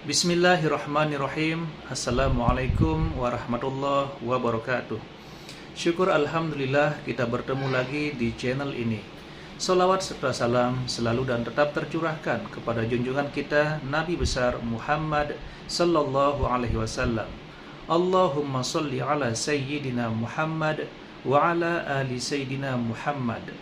Bismillahirrahmanirrahim. Assalamualaikum warahmatullahi wabarakatuh. Syukur alhamdulillah kita bertemu lagi di channel ini. Salawat serta salam selalu dan tetap tercurahkan kepada junjungan kita Nabi besar Muhammad sallallahu alaihi wasallam. Allahumma sholli ala sayyidina Muhammad wa ala ali sayyidina Muhammad.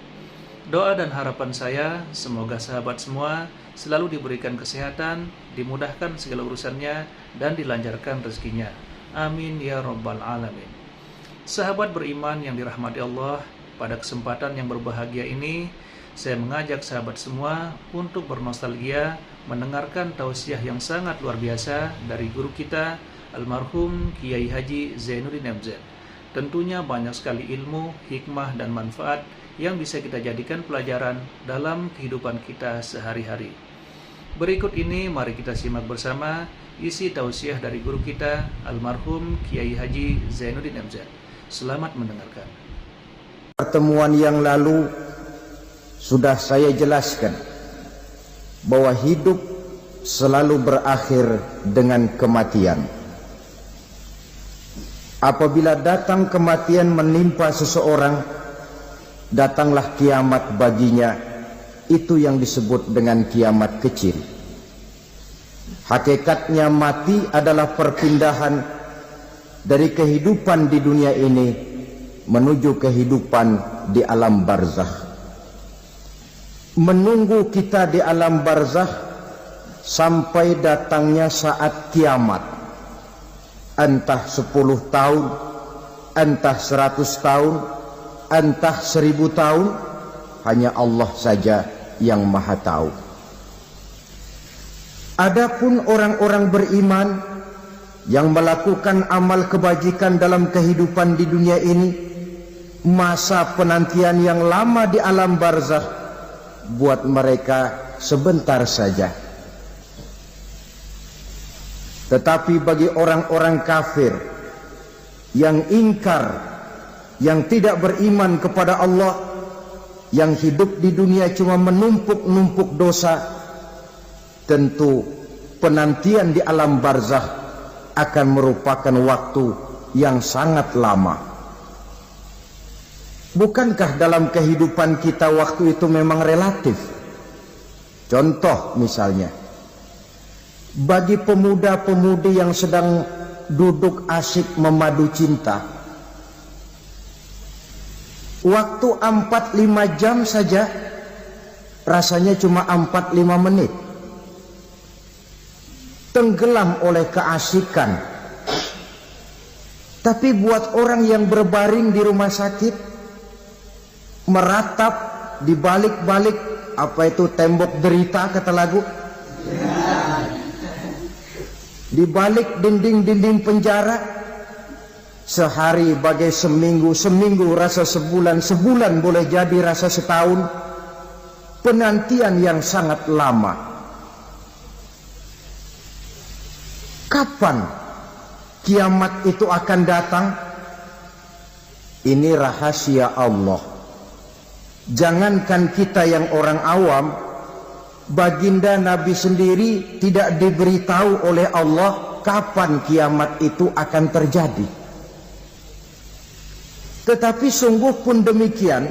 Doa dan harapan saya semoga sahabat semua selalu diberikan kesehatan, dimudahkan segala urusannya, dan dilancarkan rezekinya. Amin ya rabbal alamin. Sahabat beriman yang dirahmati Allah, pada kesempatan yang berbahagia ini saya mengajak sahabat semua untuk bernostalgia mendengarkan tausiah yang sangat luar biasa dari guru kita almarhum Kiai Haji Zainuddin MZ. Tentunya banyak sekali ilmu, hikmah, dan manfaat yang bisa kita jadikan pelajaran dalam kehidupan kita sehari-hari. Berikut ini mari kita simak bersama isi tausiah dari guru kita almarhum Kiai Haji Zainuddin MZ. Selamat mendengarkan. Pertemuan yang lalu sudah saya jelaskan bahwa hidup selalu berakhir dengan kematian. Apabila datang kematian menimpa seseorang, datanglah kiamat baginya. Itu yang disebut dengan kiamat kecil. Hakikatnya mati adalah perpindahan dari kehidupan di dunia ini menuju kehidupan di alam barzakh. Menunggu kita di alam barzakh sampai datangnya saat kiamat. Entah 10 tahun, entah 100 tahun, entah 1000 tahun, hanya Allah saja yang maha tahu. Adapun orang-orang beriman yang melakukan amal kebajikan dalam kehidupan di dunia ini, masa penantian yang lama di alam barzakh buat mereka sebentar saja. Tetapi bagi orang-orang kafir yang ingkar, yang tidak beriman kepada Allah, yang hidup di dunia cuma menumpuk-numpuk dosa, tentu penantian di alam barzakh akan merupakan waktu yang sangat lama. Bukankah dalam kehidupan kita waktu itu memang relatif? Contoh misalnya, bagi pemuda-pemudi yang sedang duduk asyik memadu cinta, waktu 4-5 jam saja rasanya cuma 4-5 menit. Tenggelam oleh keasikan. Tapi buat orang yang berbaring di rumah sakit, meratap di balik-balik apa itu tembok derita kata lagu, di balik dinding-dinding penjara, sehari bagai seminggu, seminggu rasa sebulan, sebulan boleh jadi rasa setahun. Penantian yang sangat lama. Kapan kiamat itu akan datang? Ini rahasia Allah. Jangankan kita yang orang awam, baginda Nabi sendiri tidak diberitahu oleh Allah kapan kiamat itu akan terjadi. Tetapi sungguh pun demikian,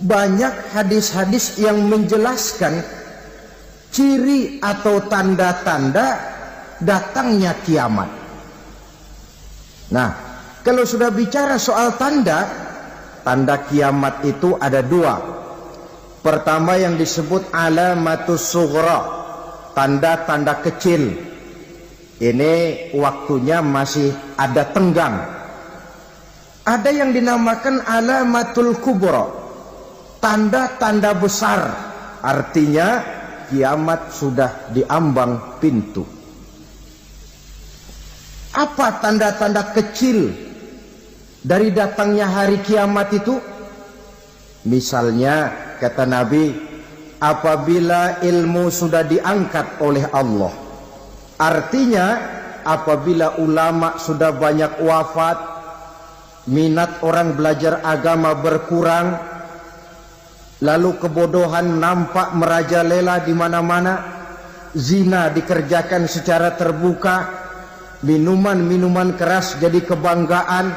banyak hadis-hadis yang menjelaskan ciri atau tanda-tanda datangnya kiamat. Nah, kalau sudah bicara soal tanda, tanda kiamat itu ada 2. Pertama yang disebut alamatus sughra, tanda-tanda kecil. Ini waktunya masih ada tenggang. Ada yang dinamakan alamatul kubra, tanda-tanda besar. Artinya kiamat sudah diambang pintu. Apa tanda-tanda kecil dari datangnya hari kiamat itu? Misalnya kata Nabi, apabila ilmu sudah diangkat oleh Allah. Artinya apabila ulama sudah banyak wafat, minat orang belajar agama berkurang, lalu kebodohan nampak merajalela di mana-mana, zina dikerjakan secara terbuka, minuman-minuman keras jadi kebanggaan,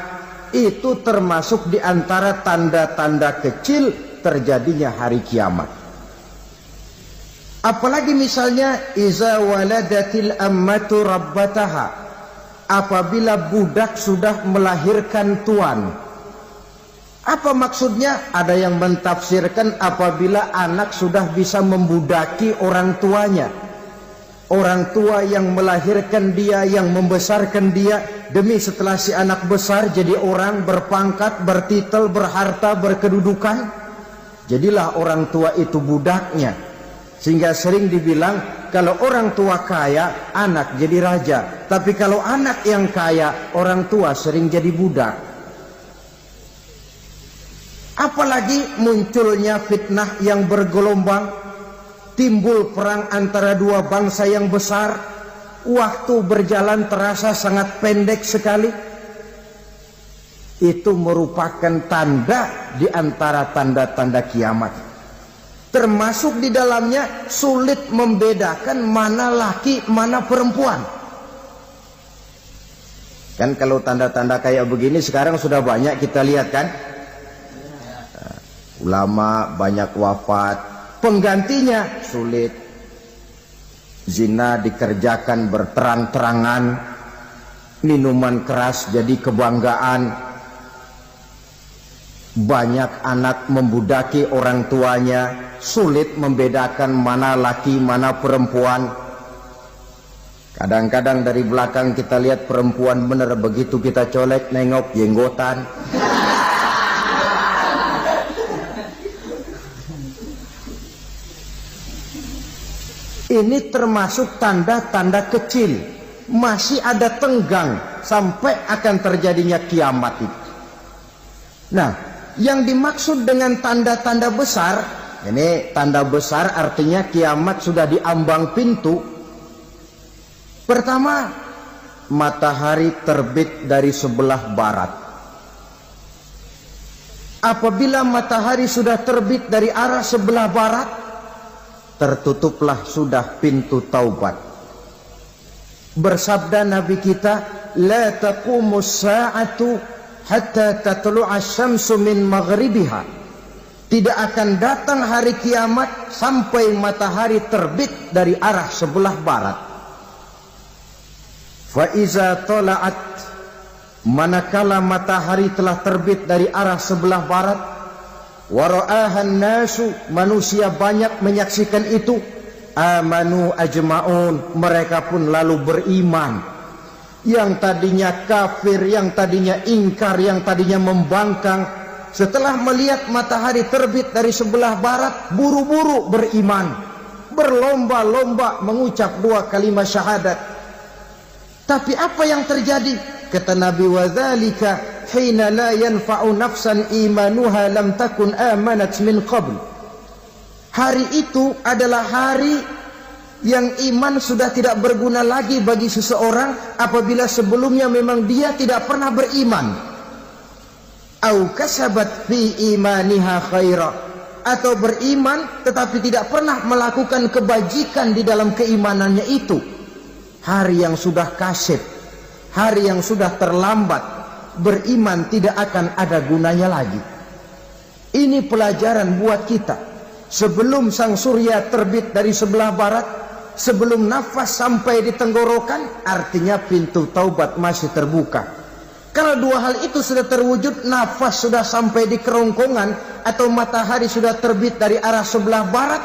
itu termasuk di antara tanda-tanda kecil terjadinya hari kiamat. Apalagi misalnya iza waladatil ammatu rabbataha, apabila budak sudah melahirkan tuan. Apa maksudnya? Ada yang mentafsirkan apabila anak sudah bisa membudaki orang tuanya. Orang tua yang melahirkan dia, yang membesarkan dia, demi setelah si anak besar jadi orang berpangkat, bertitel, berharta, berkedudukan, jadilah orang tua itu budaknya. Sehingga sering dibilang kalau orang tua kaya, anak jadi raja. Tapi kalau anak yang kaya, orang tua sering jadi budak. Apalagi munculnya fitnah yang bergelombang, timbul perang antara dua bangsa yang besar, waktu berjalan terasa sangat pendek sekali. Itu merupakan tanda di antara tanda-tanda kiamat. Termasuk di dalamnya sulit membedakan mana laki, mana perempuan. Kan kalau tanda-tanda kayak begini sekarang sudah banyak kita lihat kan. Ulama banyak wafat, penggantinya sulit. Zina dikerjakan berterang-terangan, minuman keras jadi kebanggaan, banyak anak membudaki orang tuanya, sulit membedakan mana laki mana perempuan. Kadang-kadang dari belakang kita lihat perempuan bener, begitu kita colek nengok jenggotan. Ini termasuk tanda-tanda kecil, masih ada tenggang sampai akan terjadinya kiamat itu. Nah, yang dimaksud dengan tanda-tanda besar, ini tanda besar artinya kiamat sudah di ambang pintu. Pertama, matahari terbit dari sebelah barat. Apabila matahari sudah terbit dari arah sebelah barat, tertutuplah sudah pintu taubat. Bersabda Nabi kita, la taqumus sa'atu hatta tatlu'a syamsu min maghribiha. Tidak akan datang hari kiamat sampai matahari terbit dari arah sebelah barat. Fa iza tala'at, manakala matahari telah terbit dari arah sebelah barat, wara'ahan nasu, manusia banyak menyaksikan itu, amanu ajma'un, mereka pun lalu beriman. Yang tadinya kafir, yang tadinya ingkar, yang tadinya membangkang, setelah melihat matahari terbit dari sebelah barat, buru-buru beriman, berlomba-lomba mengucap dua kalimat syahadat. Tapi apa yang terjadi? Kata Nabi, wadzalika hina la yanfa'u nafsan imanuha lam takun amanat min qabl. Hari itu adalah hari yang iman sudah tidak berguna lagi bagi seseorang apabila sebelumnya memang dia tidak pernah beriman. Au kasabat fi imaniha khaira, atau beriman tetapi tidak pernah melakukan kebajikan di dalam keimanannya itu. Hari yang sudah kasib, hari yang sudah terlambat, beriman tidak akan ada gunanya lagi. Ini pelajaran buat kita. Sebelum sang surya terbit dari sebelah barat, sebelum nafas sampai di tenggorokan, artinya pintu taubat masih terbuka. Kalau dua hal itu sudah terwujud, nafas sudah sampai di kerongkongan atau matahari sudah terbit dari arah sebelah barat,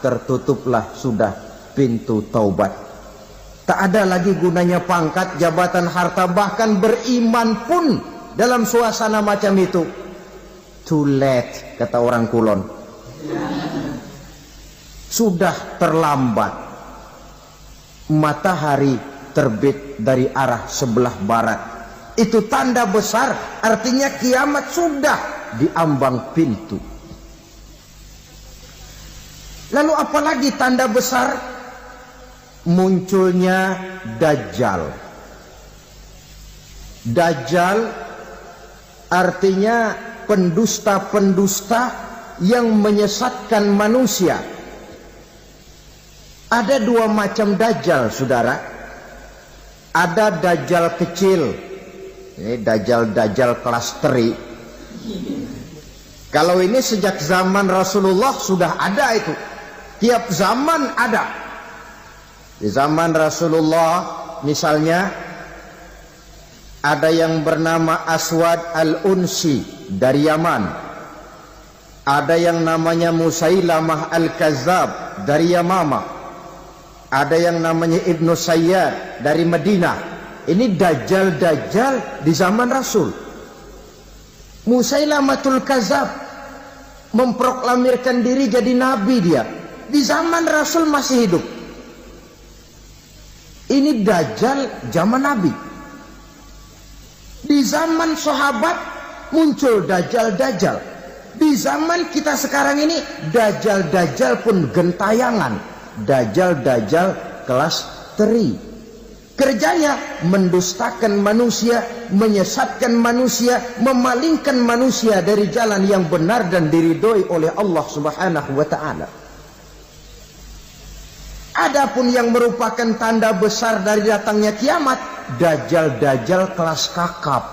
tertutuplah sudah pintu taubat. Tak ada lagi gunanya pangkat, jabatan, harta, bahkan beriman pun dalam suasana macam itu. Too late, kata orang Kulon. Sudah terlambat. Matahari terbit dari arah sebelah barat. Itu tanda besar, artinya kiamat sudah di ambang pintu. Lalu apalagi tanda besar? Munculnya Dajjal. Dajjal artinya pendusta-pendusta yang menyesatkan manusia. Ada dua macam dajjal, saudara. Ada dajjal kecil, ini dajjal kelas teri. Kalau ini sejak zaman Rasulullah sudah ada itu. Tiap zaman ada. Di zaman Rasulullah misalnya ada yang bernama Aswad al-Unsi dari Yaman. Ada yang namanya Musailamah al-Kazzab dari Yamama. Ada yang namanya Ibnu Sayyad dari Madinah. Ini dajjal-dajjal di zaman Rasul. Musailamatul Kazzab memproklamirkan diri jadi nabi dia. Di zaman Rasul masih hidup. Ini dajjal zaman Nabi. Di zaman sahabat muncul dajjal-dajjal. Di zaman kita sekarang ini dajjal-dajjal pun gentayangan. Dajjal-dajjal kelas teri. Kerjanya mendustakan manusia, menyesatkan manusia, memalingkan manusia dari jalan yang benar dan diridhoi oleh Allah Subhanahu wa taala. Adapun yang merupakan tanda besar dari datangnya kiamat, dajjal-dajjal kelas kakap.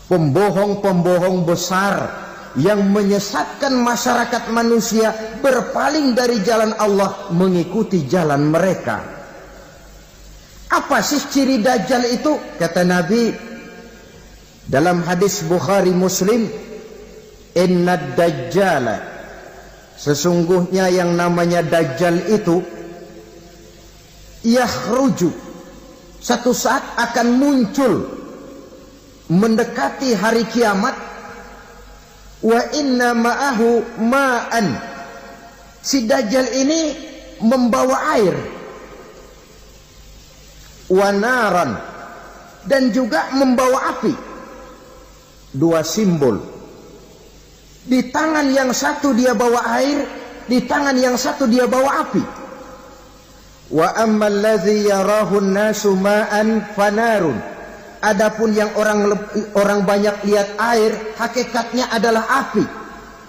Pembohong-pembohong besar yang menyesatkan masyarakat manusia berpaling dari jalan Allah mengikuti jalan mereka. Apa sih ciri dajjal itu? Kata Nabi dalam hadis Bukhari Muslim, "Inna dajjala", sesungguhnya yang namanya dajjal itu yakhruju, satu saat akan muncul mendekati hari kiamat. Wa inna ma'ahu ma'an, si dajjal ini membawa air. Wa naran, dan juga membawa api. Dua simbol. Di tangan yang satu dia bawa air, di tangan yang satu dia bawa api. Wa ammal ladzi yarahu an-nasu ma'an fanarun. Adapun yang orang banyak lihat air, hakikatnya adalah api.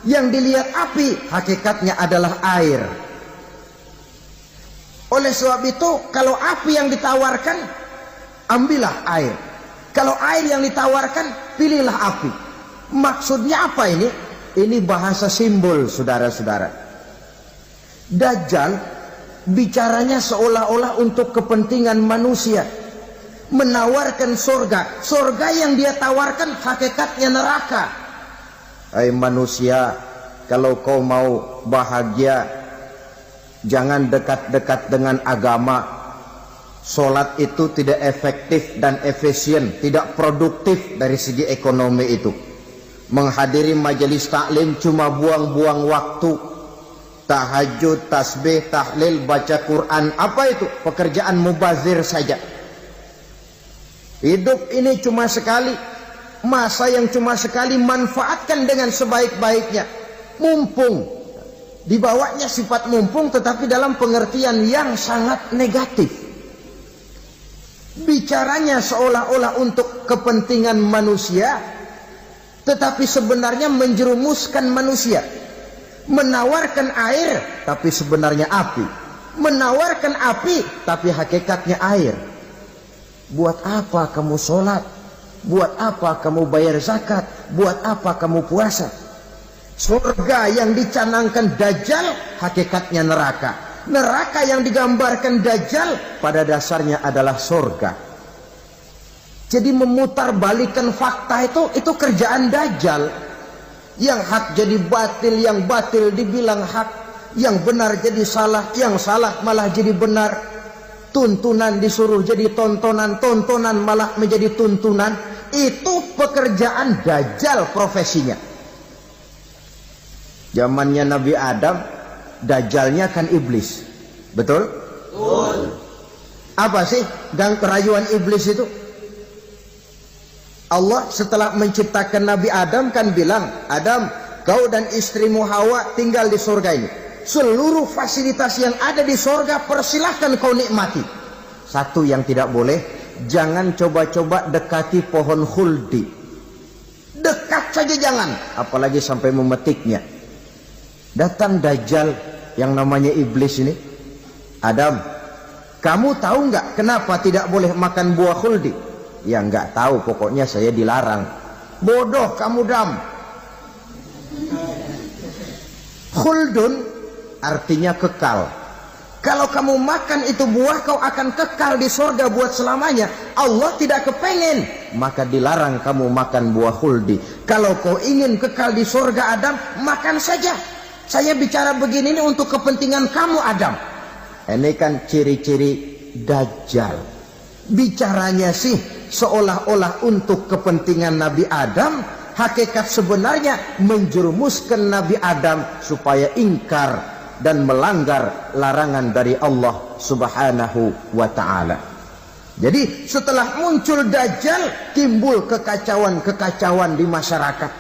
Yang dilihat api, hakikatnya adalah air. Oleh sebab itu, kalau api yang ditawarkan, ambillah air. Kalau air yang ditawarkan, pilihlah api. Maksudnya apa ini? Ini bahasa simbol, saudara-saudara. Dajjal bicaranya seolah-olah untuk kepentingan manusia. Menawarkan surga. Surga yang dia tawarkan hakikatnya neraka. Hai manusia, kalau kau mau bahagia, jangan dekat-dekat dengan agama. Solat itu tidak efektif dan efisien, tidak produktif dari segi ekonomi itu. Menghadiri majelis taklim cuma buang-buang waktu. Tahajud, tasbih, tahlil, baca Quran, apa itu? Pekerjaan mubazir saja. Hidup ini cuma sekali, masa yang cuma sekali, manfaatkan dengan sebaik-baiknya. Mumpung, dibawanya sifat mumpung tetapi dalam pengertian yang sangat negatif. Bicaranya seolah-olah untuk kepentingan manusia, tetapi sebenarnya menjerumuskan manusia. Menawarkan air, tapi sebenarnya api. Menawarkan api, tapi hakikatnya air. Buat apa kamu sholat? Buat apa kamu bayar zakat? Buat apa kamu puasa? Surga yang dicanangkan Dajjal, hakikatnya neraka. Neraka yang digambarkan Dajjal, pada dasarnya adalah surga. Jadi memutarbalikkan fakta itu kerjaan Dajjal. Yang hak jadi batil, yang batil dibilang hak, yang benar jadi salah, yang salah malah jadi benar. Tuntunan disuruh jadi tontonan, tontonan malah menjadi tuntunan. Itu pekerjaan Dajjal profesinya. Zamannya Nabi Adam, Dajjalnya kan iblis. Betul? Betul. Apa sih gang kerayuan iblis itu? Allah setelah menciptakan Nabi Adam kan bilang, Adam, kau dan istrimu Hawa tinggal di surga ini. Seluruh fasilitas yang ada di surga persilahkan kau nikmati. Satu yang tidak boleh, jangan coba-coba dekati pohon khuldi. Dekat saja jangan, apalagi sampai memetiknya. Datang Dajjal yang namanya iblis ini, Adam, kamu tahu nggak kenapa tidak boleh makan buah khuldi? Ya nggak tahu, pokoknya saya dilarang. Bodoh kamu, Dam. Khuldun artinya kekal. Kalau kamu makan itu buah, kau akan kekal di surga buat selamanya. Allah tidak kepengen, maka dilarang kamu makan buah khuldi. Kalau kau ingin kekal di surga, Adam, makan saja. Saya bicara begini ini untuk kepentingan kamu, Adam. Ini kan ciri-ciri Dajjal. Bicaranya sih seolah-olah untuk kepentingan Nabi Adam. Hakikat sebenarnya menjerumuskan Nabi Adam supaya ingkar dan melanggar larangan dari Allah Subhanahu wa ta'ala. Jadi setelah muncul Dajjal, timbul kekacauan-kekacauan di masyarakat.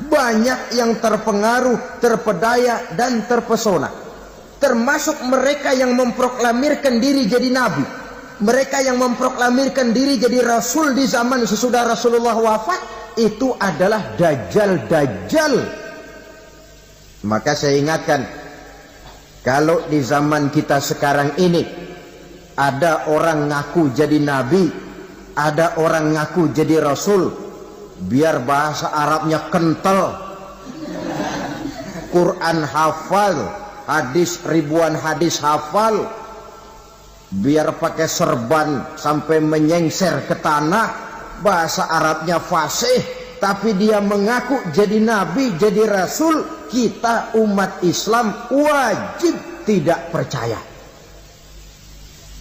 Banyak yang terpengaruh, terpedaya dan terpesona. Termasuk mereka yang memproklamirkan diri jadi nabi. Mereka yang memproklamirkan diri jadi rasul di zaman sesudah Rasulullah wafat, itu adalah Dajjal-Dajjal. Maka saya ingatkan, kalau di zaman kita sekarang ini ada orang ngaku jadi nabi, ada orang ngaku jadi rasul, biar bahasa Arabnya kental, Quran hafal, hadis ribuan hadis hafal, biar pakai serban sampai menyengser ke tanah, bahasa Arabnya fasih, tapi dia mengaku jadi nabi, jadi rasul, kita umat Islam wajib tidak percaya.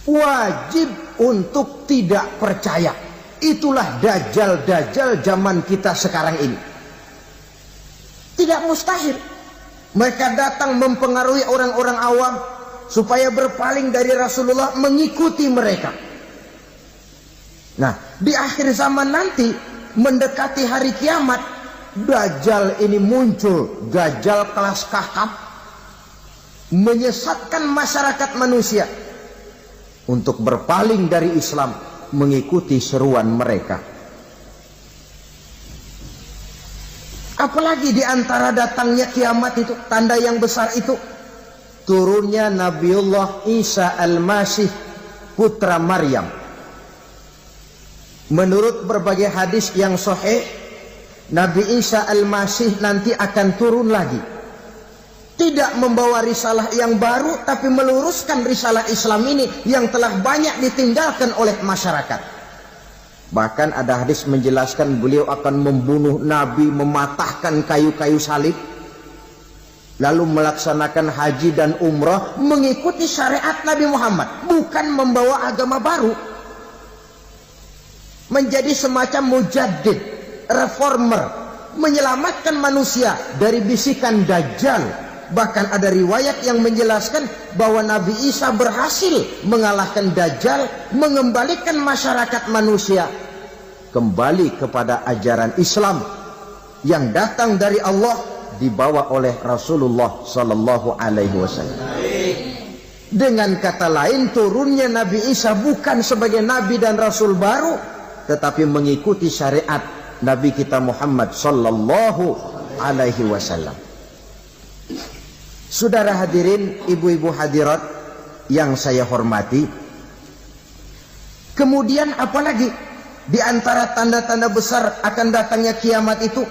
Wajib untuk tidak percaya. Itulah Dajjal-Dajjal zaman kita sekarang ini. Tidak mustahil mereka datang mempengaruhi orang-orang awam supaya berpaling dari Rasulullah, mengikuti mereka. Nah, di akhir zaman nanti, mendekati hari kiamat, Dajjal ini muncul, Dajjal kelas kakap, menyesatkan masyarakat manusia untuk berpaling dari Islam, mengikuti seruan mereka. Apalagi di antara datangnya kiamat itu, tanda yang besar itu, turunnya Nabiullah Isa Al-Masih, putra Maryam. Menurut berbagai hadis yang sahih, Nabi Isa Al-Masih nanti akan turun lagi. Tidak membawa risalah yang baru, tapi meluruskan risalah Islam ini yang telah banyak ditinggalkan oleh masyarakat. Bahkan ada hadis menjelaskan beliau akan membunuh Nabi, mematahkan kayu-kayu salib, lalu melaksanakan haji dan umrah mengikuti syariat Nabi Muhammad, bukan membawa agama baru. Menjadi semacam mujaddid, reformer, menyelamatkan manusia dari bisikan Dajjal. Bahkan ada riwayat yang menjelaskan bahwa Nabi Isa berhasil mengalahkan Dajjal, mengembalikan masyarakat manusia kembali kepada ajaran Islam yang datang dari Allah, dibawa oleh Rasulullah Sallallahu Alaihi Wasallam. Dengan kata lain, turunnya Nabi Isa bukan sebagai Nabi dan Rasul baru, tetapi mengikuti syariat Nabi kita Muhammad Sallallahu Alaihi Wasallam. Saudara hadirin, ibu-ibu hadirat yang saya hormati, kemudian apalagi di antara tanda-tanda besar akan datangnya kiamat itu?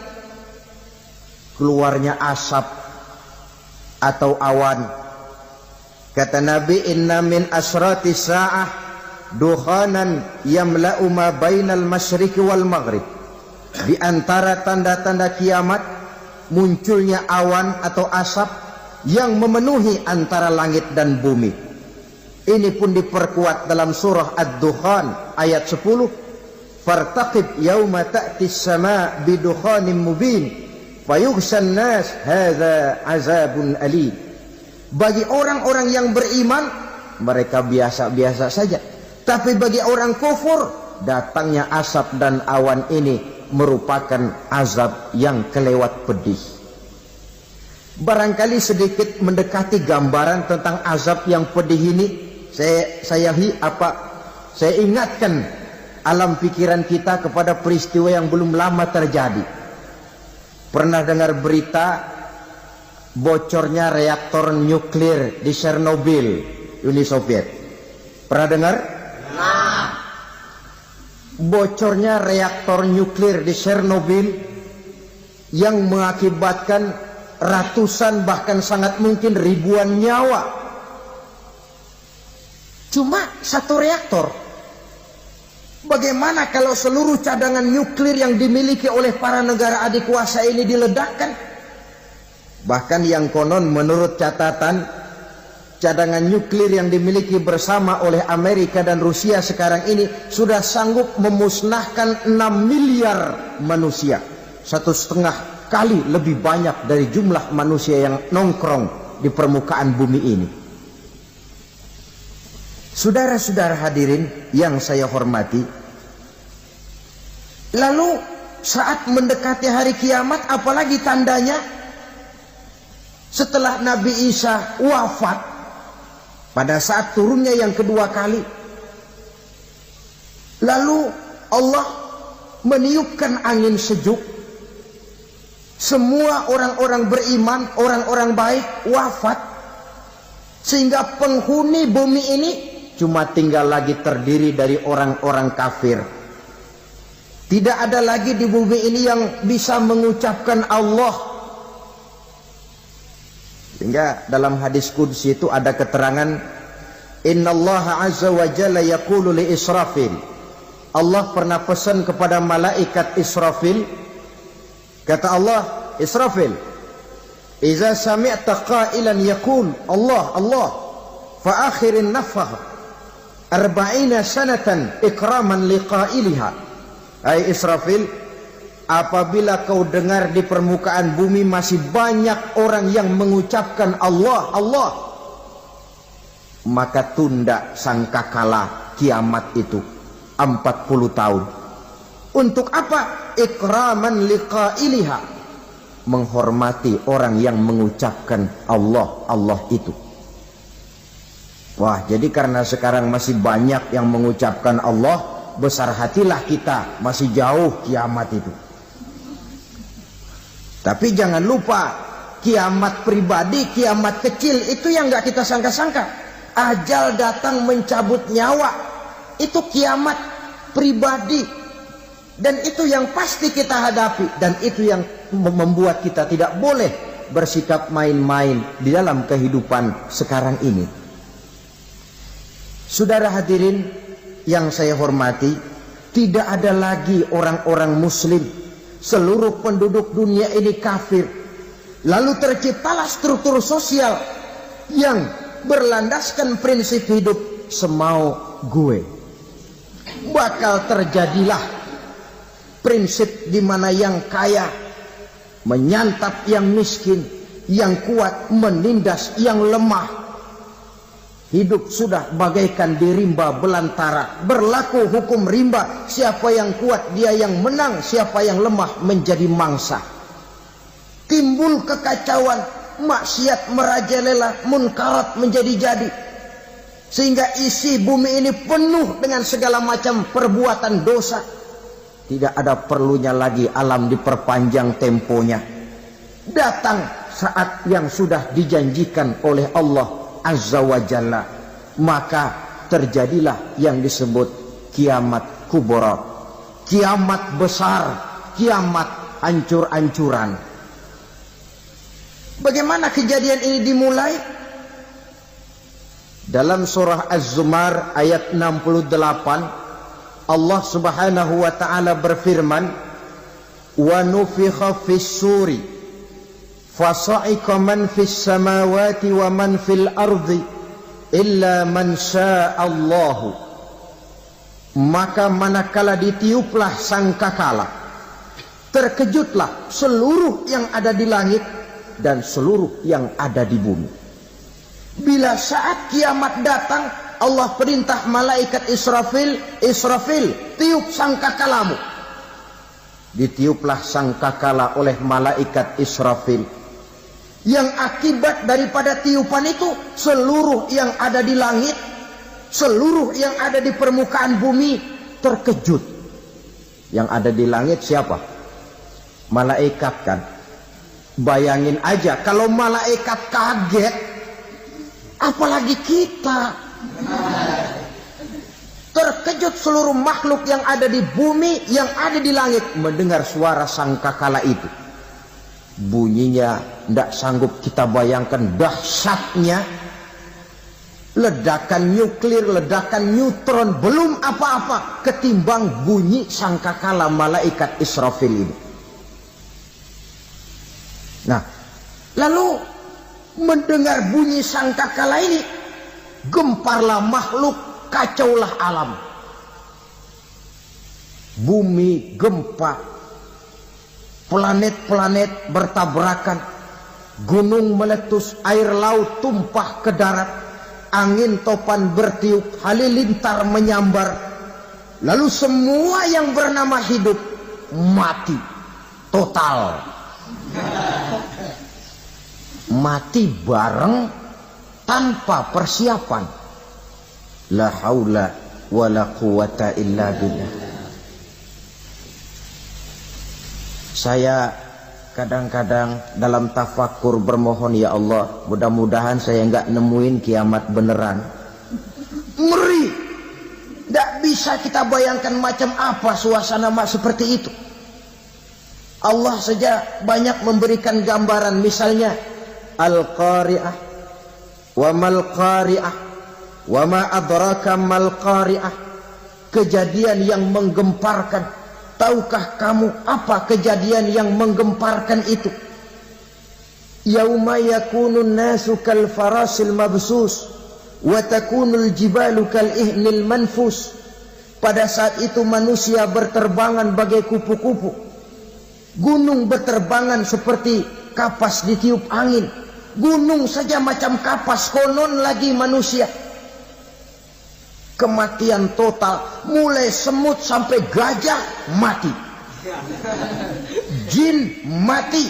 Keluarnya asap atau awan. Kata Nabi, inna min asrati sa'ah dukhanan yamla'u ma bainal masyriqi wal maghrib. Di antara tanda-tanda kiamat, munculnya awan atau asap yang memenuhi antara langit dan bumi. Ini pun diperkuat dalam surah Ad-Dukhan ayat 10. Fartaqib yauma ta'tis sama' bidukhanin mubin fayughshan nas hadza azabun alim. Bagi orang-orang yang beriman, mereka biasa-biasa saja. Tapi bagi orang kufur, datangnya asap dan awan ini merupakan azab yang kelewat pedih. Barangkali sedikit mendekati gambaran tentang azab yang pedih ini, saya ingatkan alam pikiran kita kepada peristiwa yang belum lama terjadi. Pernah dengar berita bocornya reaktor nuklir di Chernobyl Uni Soviet. Pernah dengar? Bocornya reaktor nuklir di Chernobyl yang mengakibatkan ratusan bahkan sangat mungkin ribuan nyawa. Cuma satu reaktor. Bagaimana kalau seluruh cadangan nuklir yang dimiliki oleh para negara adik kuasa ini diledakkan? Bahkan yang konon menurut catatan, cadangan nuklir yang dimiliki bersama oleh Amerika dan Rusia sekarang ini sudah sanggup memusnahkan 6 miliar manusia. 1,5 kali lebih banyak dari jumlah manusia yang nongkrong di permukaan bumi ini. Saudara-saudara hadirin yang saya hormati, lalu saat mendekati hari kiamat, apalagi tandanya? Setelah Nabi Isa wafat, pada saat turunnya yang kedua kali, lalu Allah meniupkan angin sejuk. Semua orang-orang beriman, orang-orang baik wafat, sehingga penghuni bumi ini cuma tinggal lagi terdiri dari orang-orang kafir. Tidak ada lagi di bumi ini yang bisa mengucapkan Allah. Sehingga dalam hadis qudsi itu ada keterangan, Innallaha azza wa jalla yaqulu li Israfil. Allah pernah pesan kepada malaikat Israfil. Kata Allah, Israfil, Iza sami'ta qailan yaqul Allah, Allah, fa akhirin nafah 40 sanatan ikraman liqailiha. Hai Israfil, apabila kau dengar di permukaan bumi masih banyak orang yang mengucapkan Allah, Allah, maka tunda sangkakala kiamat itu 40 tahun. Untuk apa? Ikraman liqailiha, menghormati orang yang mengucapkan Allah, Allah itu. Wah, jadi karena sekarang masih banyak yang mengucapkan Allah, besar hatilah kita, masih jauh kiamat itu. Tapi jangan lupa, kiamat pribadi, kiamat kecil itu yang nggak kita sangka-sangka. Ajal datang mencabut nyawa, itu kiamat pribadi, dan itu yang pasti kita hadapi, dan itu yang membuat kita tidak boleh bersikap main-main di dalam kehidupan sekarang ini. Saudara hadirin yang saya hormati, tidak ada lagi orang-orang muslim. Seluruh penduduk dunia ini kafir. Lalu terciptalah struktur sosial yang berlandaskan prinsip hidup semau gue. Bakal terjadilah prinsip di mana yang kaya menyantap yang miskin, yang kuat menindas yang lemah. Hidup sudah bagaikan di rimba belantara. Berlaku hukum rimba. Siapa yang kuat dia yang menang, siapa yang lemah menjadi mangsa. Timbul kekacauan, maksiat merajalela, munkarat menjadi-jadi. Sehingga isi bumi ini penuh dengan segala macam perbuatan dosa. Tidak ada perlunya lagi alam diperpanjang temponya. Datang saat yang sudah dijanjikan oleh Allah Azza wa Jalla, maka terjadilah yang disebut kiamat kubra, kiamat besar, kiamat hancur-hancuran. Bagaimana kejadian ini dimulai? Dalam surah Az-Zumar ayat 68, Allah Subhanahu wa taala berfirman, "Wa nufikha fis-suri fasa'iqa man fis samawati wa man fil ardi illa man sya'allahu." Maka manakala ditiuplah sangkakala, terkejutlah seluruh yang ada di langit dan seluruh yang ada di bumi. Bila saat kiamat datang, Allah perintah malaikat Israfil, Israfil, tiup sangkakalamu. Ditiuplah sangkakala oleh malaikat Israfil. Yang akibat daripada tiupan itu, seluruh yang ada di langit, seluruh yang ada di permukaan bumi terkejut. Yang ada di langit siapa? Malaikat kan. Bayangin aja kalau malaikat kaget, apalagi kita. Terkejut seluruh makhluk yang ada di bumi, yang ada di langit mendengar suara sangkakala itu. Bunyinya tidak sanggup kita bayangkan dahsyatnya. Ledakan nuklir, ledakan neutron, belum apa-apa ketimbang bunyi sangkakala malaikat Israfil ini. Nah, lalu mendengar bunyi sangkakala ini, gemparlah makhluk, kacaulah alam. Bumi gempa, planet-planet bertabrakan, gunung meletus, air laut tumpah ke darat, angin topan bertiup, halilintar menyambar. Lalu semua yang bernama hidup mati total. Mati bareng tanpa persiapan. La haula wala quwata illa billah. Saya kadang-kadang dalam tafakur bermohon, ya Allah, mudah-mudahan saya enggak nemuin kiamat beneran. Ngeri. Tidak bisa kita bayangkan macam apa suasana seperti itu. Allah saja banyak memberikan gambaran, misalnya Al-Qari'ah, wa mal Qari'ah, wa ma adraka mal Qari'ah. Kejadian yang menggemparkan. Tahukah kamu apa kejadian yang menggemparkan itu? Yauma yakunun nasu kal farasil mabsus wa takunul jibalu kal ihnil manfus. Pada saat itu manusia berterbangan bagai kupu-kupu. Gunung berterbangan seperti kapas ditiup angin. Gunung saja macam kapas, konon lagi manusia. Kematian total, mulai semut sampai gajah mati, jin mati,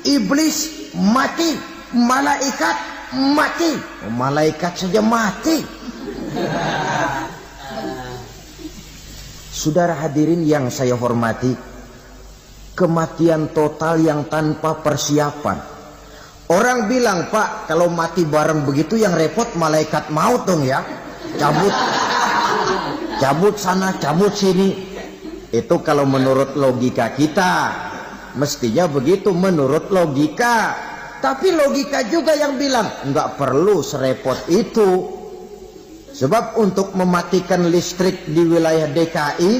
iblis mati, malaikat mati. Malaikat saja mati. Saudara hadirin yang saya hormati, kematian total yang tanpa persiapan. Orang bilang, Pak, kalau mati bareng begitu yang repot malaikat maut dong ya. Cabut sana, cabut sini. Itu kalau menurut logika kita. Mestinya begitu menurut logika. Tapi logika juga yang bilang nggak perlu serepot itu. Sebab untuk mematikan listrik di wilayah DKI,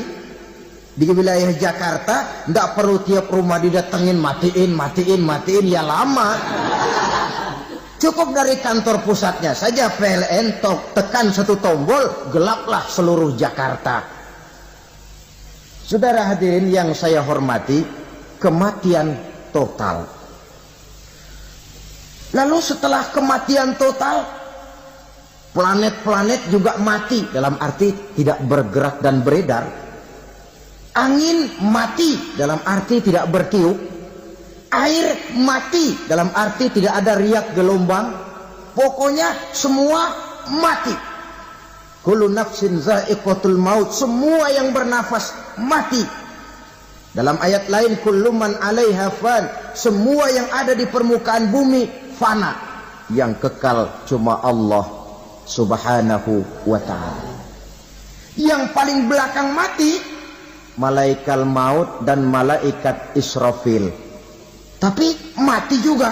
di wilayah Jakarta, nggak perlu tiap rumah didatengin matiin, ya lama. Cukup dari kantor pusatnya saja PLN tekan satu tombol, gelaplah seluruh Jakarta. Saudara hadirin yang saya hormati, kematian total. Lalu setelah kematian total, planet-planet juga mati, dalam arti tidak bergerak dan beredar. Angin mati, dalam arti tidak bertiup. Air mati, dalam arti tidak ada riak gelombang. Pokoknya semua mati. Kullu nafsin za'iqatul maut. Semua yang bernafas mati. Dalam ayat lain, kullu man 'alaiha fan. Semua yang ada di permukaan bumi fana. Yang kekal cuma Allah Subhanahu wa ta'ala. Yang paling belakang mati malaikat maut dan malaikat Israfil. Tapi mati juga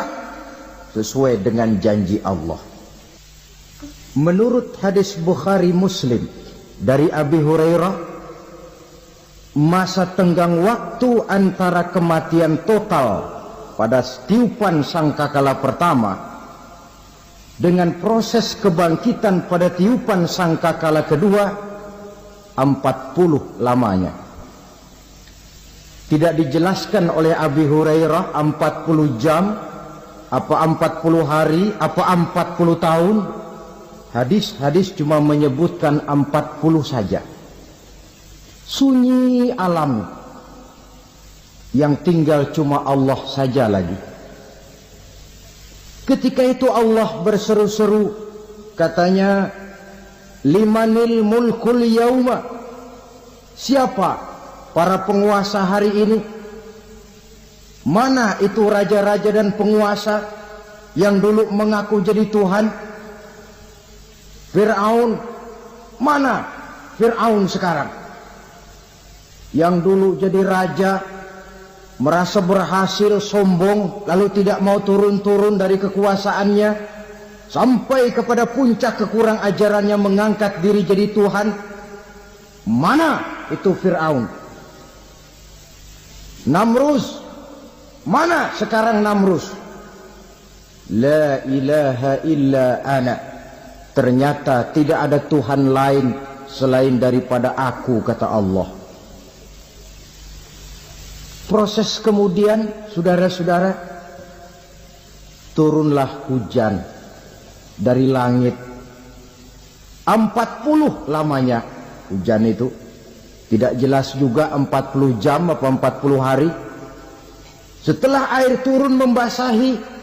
sesuai dengan janji Allah. Menurut hadis Bukhari Muslim dari Abi Hurairah, masa tenggang waktu antara kematian total pada tiupan sangkakala pertama dengan proses kebangkitan pada tiupan sangkakala kedua 40 lamanya. Tidak dijelaskan oleh Abi Hurairah 40 jam, apa 40 hari, apa 40 tahun. Hadis-hadis cuma menyebutkan 40 saja. Sunyi alam, yang tinggal cuma Allah saja lagi. Ketika itu Allah berseru-seru, katanya, limanil mulkul yauma. Siapa para penguasa hari ini? Mana itu raja-raja dan penguasa yang dulu mengaku jadi Tuhan? Fir'aun, mana Fir'aun sekarang? Yang dulu jadi raja, merasa berhasil, sombong, lalu tidak mau turun-turun dari kekuasaannya, sampai kepada puncak kekurang ajarannya mengangkat diri jadi Tuhan. Mana itu Fir'aun? Namrus, mana sekarang Namrus? La ilaha illa ana. Ternyata tidak ada Tuhan lain selain daripada aku, kata Allah. Proses kemudian, saudara-saudara, turunlah hujan dari langit. 40 lamanya hujan itu. Tidak jelas juga 40 jam apa 40 hari. Setelah air turun membasahi,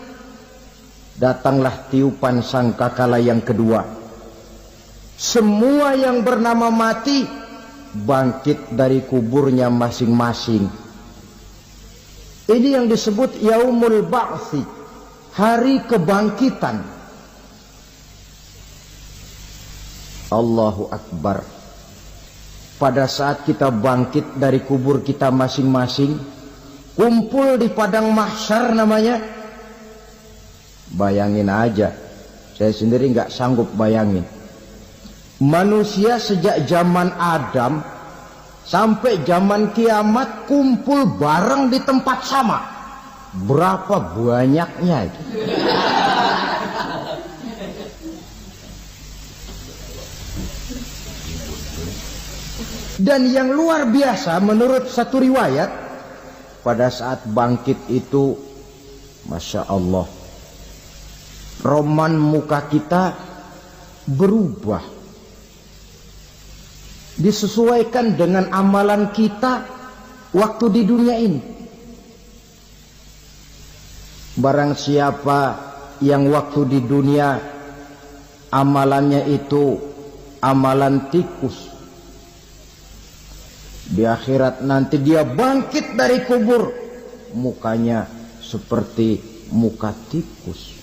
datanglah tiupan sangkakala yang kedua. Semua yang bernama mati bangkit dari kuburnya masing-masing. Ini yang disebut Yaumul Ba'thi, hari kebangkitan. Allahu Akbar. Pada saat kita bangkit dari kubur kita masing-masing, kumpul di padang mahsyar namanya. Bayangin aja, saya sendiri nggak sanggup bayangin. Manusia sejak zaman Adam sampai zaman kiamat kumpul bareng di tempat sama. Berapa banyaknya itu? Dan yang luar biasa menurut satu riwayat, pada saat bangkit itu, Masya Allah, roman muka kita berubah, disesuaikan dengan amalan kita waktu di dunia ini. Barang siapa yang waktu di dunia amalannya itu amalan tikus, di akhirat nanti dia bangkit dari kubur, mukanya seperti muka tikus.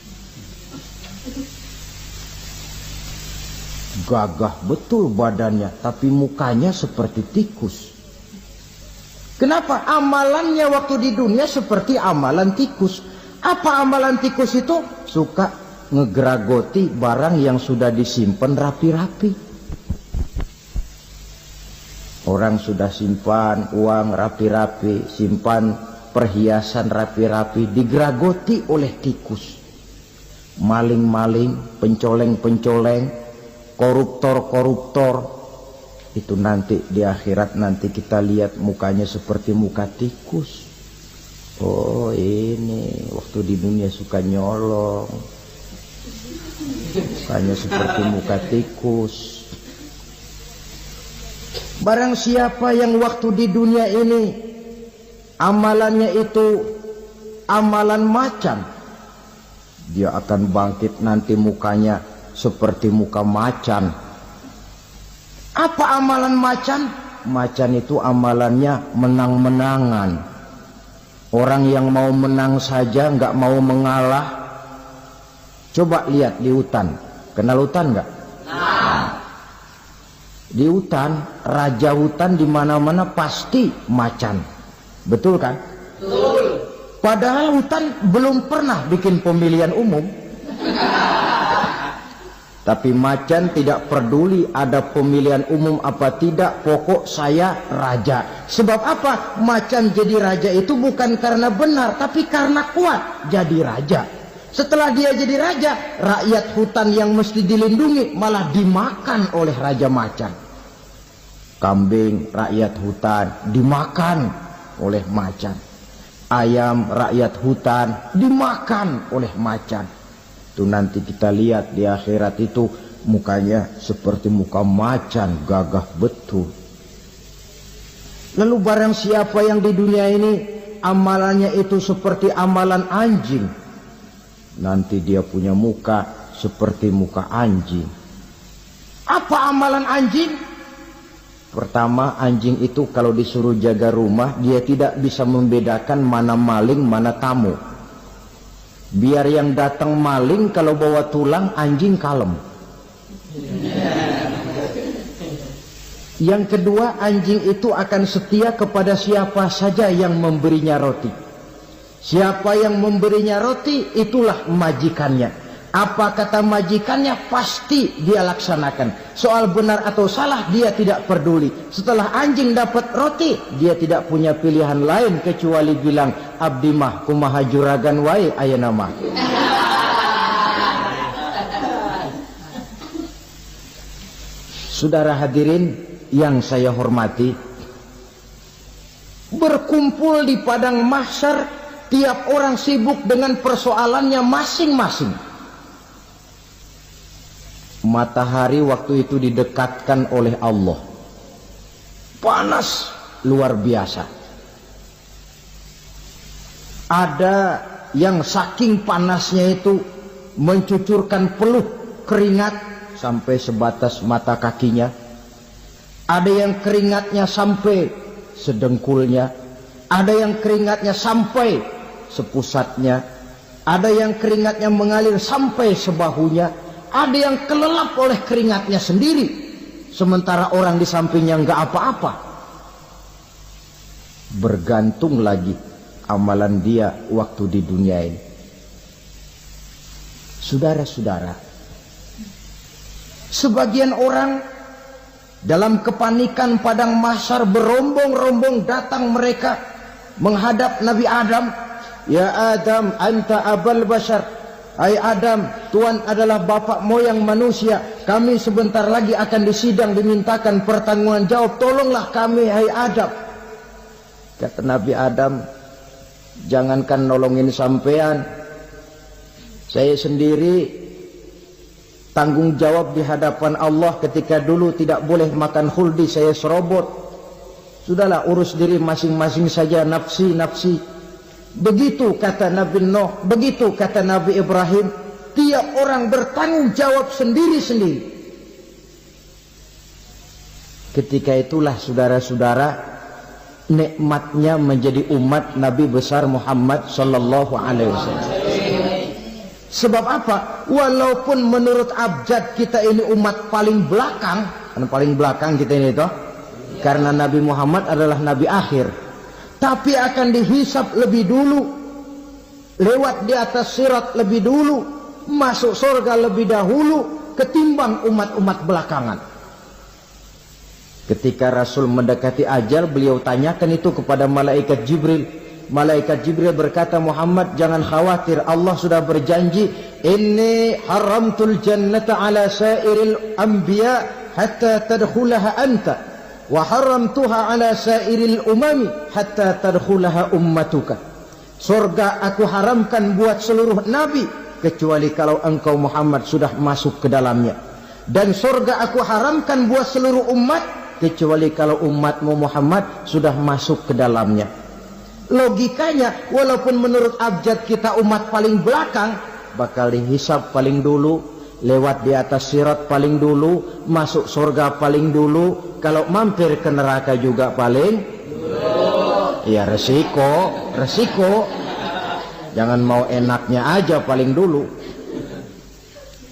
Gagah betul badannya, tapi mukanya seperti tikus. Kenapa? Amalannya waktu di dunia seperti amalan tikus. Apa amalan tikus itu? Suka ngegeragoti barang yang sudah disimpan rapi-rapi. Orang sudah simpan uang rapi-rapi, simpan perhiasan rapi-rapi, digeragoti oleh tikus. Maling-maling, pencoleng-pencoleng, koruptor-koruptor, itu nanti di akhirat nanti kita lihat mukanya seperti muka tikus. Oh, ini waktu di dunia suka nyolong, mukanya seperti muka tikus. Barang siapa yang waktu di dunia ini amalannya itu amalan macan, dia akan bangkit nanti mukanya seperti muka macan. Apa amalan macan? Macan itu amalannya menang-menangan. Orang yang mau menang saja nggak mau mengalah. Coba lihat di hutan. Kenal hutan nggak? Di hutan, raja hutan di mana-mana pasti macan. Betul kan? Betul. Padahal hutan belum pernah bikin pemilihan umum. Tapi macan tidak peduli ada pemilihan umum apa tidak, pokok saya raja. Sebab apa? Macan jadi raja itu bukan karena benar, tapi karena kuat jadi raja. Setelah dia jadi raja, rakyat hutan yang mesti dilindungi malah dimakan oleh raja macan. Kambing rakyat hutan dimakan oleh macan. Ayam rakyat hutan dimakan oleh macan. Itu nanti kita lihat di akhirat itu mukanya seperti muka macan, gagah betul. Lalu barang siapa yang di dunia ini amalannya itu seperti amalan anjing, nanti dia punya muka seperti muka anjing. Apa amalan anjing? Pertama, anjing itu kalau disuruh jaga rumah, dia tidak bisa membedakan mana maling, mana tamu. Biar yang datang maling, kalau bawa tulang, anjing kalem. Yang kedua, anjing itu akan setia kepada siapa saja yang memberinya roti. Siapa yang memberinya roti, itulah majikannya. Apa kata majikannya, pasti dia laksanakan. Soal benar atau salah, dia tidak peduli. Setelah anjing dapat roti, dia tidak punya pilihan lain kecuali bilang, abdi mah kumaha juragan wae ayeuna mah. Saudara hadirin yang saya hormati, berkumpul di padang mahsyar, tiap orang sibuk dengan persoalannya masing-masing. Matahari waktu itu didekatkan oleh Allah, panas luar biasa. Ada yang saking panasnya itu mencucurkan peluh keringat sampai sebatas mata kakinya. Ada yang keringatnya sampai sedengkulnya, ada yang keringatnya sampai sepusatnya, ada yang keringatnya mengalir sampai sebahunya. Ada yang kelelap oleh keringatnya sendiri, sementara orang di sampingnya nggak apa-apa. Bergantung lagi amalan dia waktu di dunia ini. Saudara-saudara, sebagian orang dalam kepanikan padang mahsyar berombong-rombong datang mereka menghadap Nabi Adam. Ya Adam, anta abal bashar. Hai Adam, Tuhan adalah bapak moyang manusia. Kami sebentar lagi akan disidang, dimintakan pertanggungan jawab. Tolonglah kami, hai Adam. Kata Nabi Adam, jangankan nolongin sampean, saya sendiri tanggung jawab di hadapan Allah. Ketika dulu tidak boleh makan khuldi, saya serobot. Sudahlah, urus diri masing-masing saja, nafsi. Begitu kata Nabi Nuh, begitu kata Nabi Ibrahim. Tiap orang bertanggung jawab sendiri-sendiri. Ketika itulah saudara-saudara, nikmatnya menjadi umat Nabi besar Muhammad sallallahu alaihi wasallam. Sebab apa? Walaupun menurut abjad kita ini umat paling belakang, kan paling belakang kita ini toh, karena Nabi Muhammad adalah Nabi akhir. Tapi akan dihisap lebih dulu, lewat di atas sirat lebih dulu, masuk surga lebih dahulu ketimbang umat-umat belakangan. Ketika Rasul mendekati ajal, beliau tanyakan itu kepada malaikat Jibril. Malaikat Jibril berkata, Muhammad jangan khawatir, Allah sudah berjanji, inni haramtul jannata ala sairil anbiya hatta tadkhulaha anta. Wa haramtuha ala sairil umami hatta tadkhulaha ummatuka. Surga aku haramkan buat seluruh nabi kecuali kalau engkau Muhammad sudah masuk ke dalamnya. Dan surga aku haramkan buat seluruh umat kecuali kalau umatmu Muhammad sudah masuk ke dalamnya. Logikanya, walaupun menurut abjad kita umat paling belakang, bakal dihisab paling dulu, lewat di atas sirat paling dulu, masuk surga paling dulu. Kalau mampir ke neraka juga paling dulu. Ya resiko. Jangan mau enaknya aja paling dulu.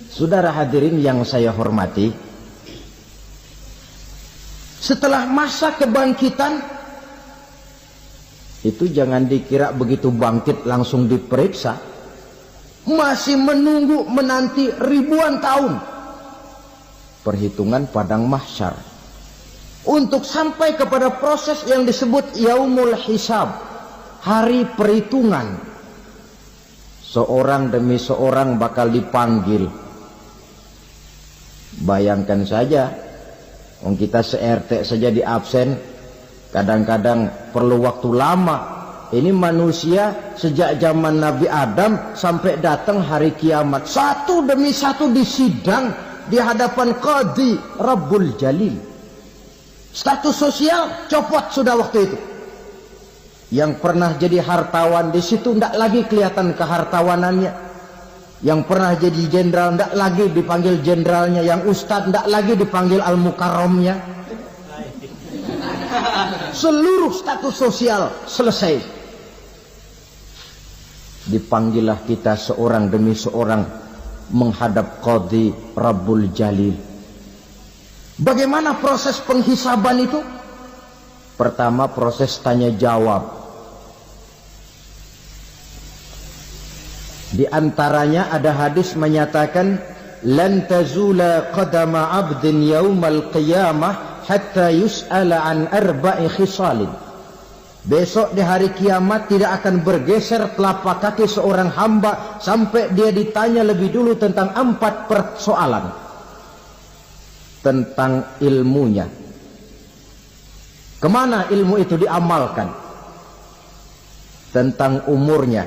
Saudara hadirin yang saya hormati, setelah masa kebangkitan itu jangan dikira begitu bangkit langsung diperiksa. Masih menunggu menanti ribuan tahun perhitungan padang mahsyar untuk sampai kepada proses yang disebut yaumul hisab, hari perhitungan. Seorang demi seorang bakal dipanggil. Bayangkan saja, kita se-RT saja di absen, kadang-kadang perlu waktu lama. Ini manusia sejak zaman Nabi Adam sampai datang hari kiamat, satu demi satu disidang di hadapan Qadhi Rabbul Jalil. Status sosial copot sudah waktu itu. Yang pernah jadi hartawan di situ tidak lagi kelihatan kehartawanannya. Yang pernah jadi jenderal tidak lagi dipanggil jenderalnya. Yang ustadz tidak lagi dipanggil al-mukarramnya. Seluruh status sosial selesai. Dipanggillah kita seorang demi seorang menghadap Qadhi Rabbul Jalil. Bagaimana proses penghisaban itu? Pertama, proses tanya jawab. Di antaranya ada hadis menyatakan, lan tazula qadama 'abdin yaumal qiyamah hatta yus'ala an arba'i khisalin. Besok di hari kiamat tidak akan bergeser telapak kaki seorang hamba sampai dia ditanya lebih dulu tentang 4 persoalan. Tentang ilmunya. Kemana ilmu itu diamalkan? Tentang umurnya.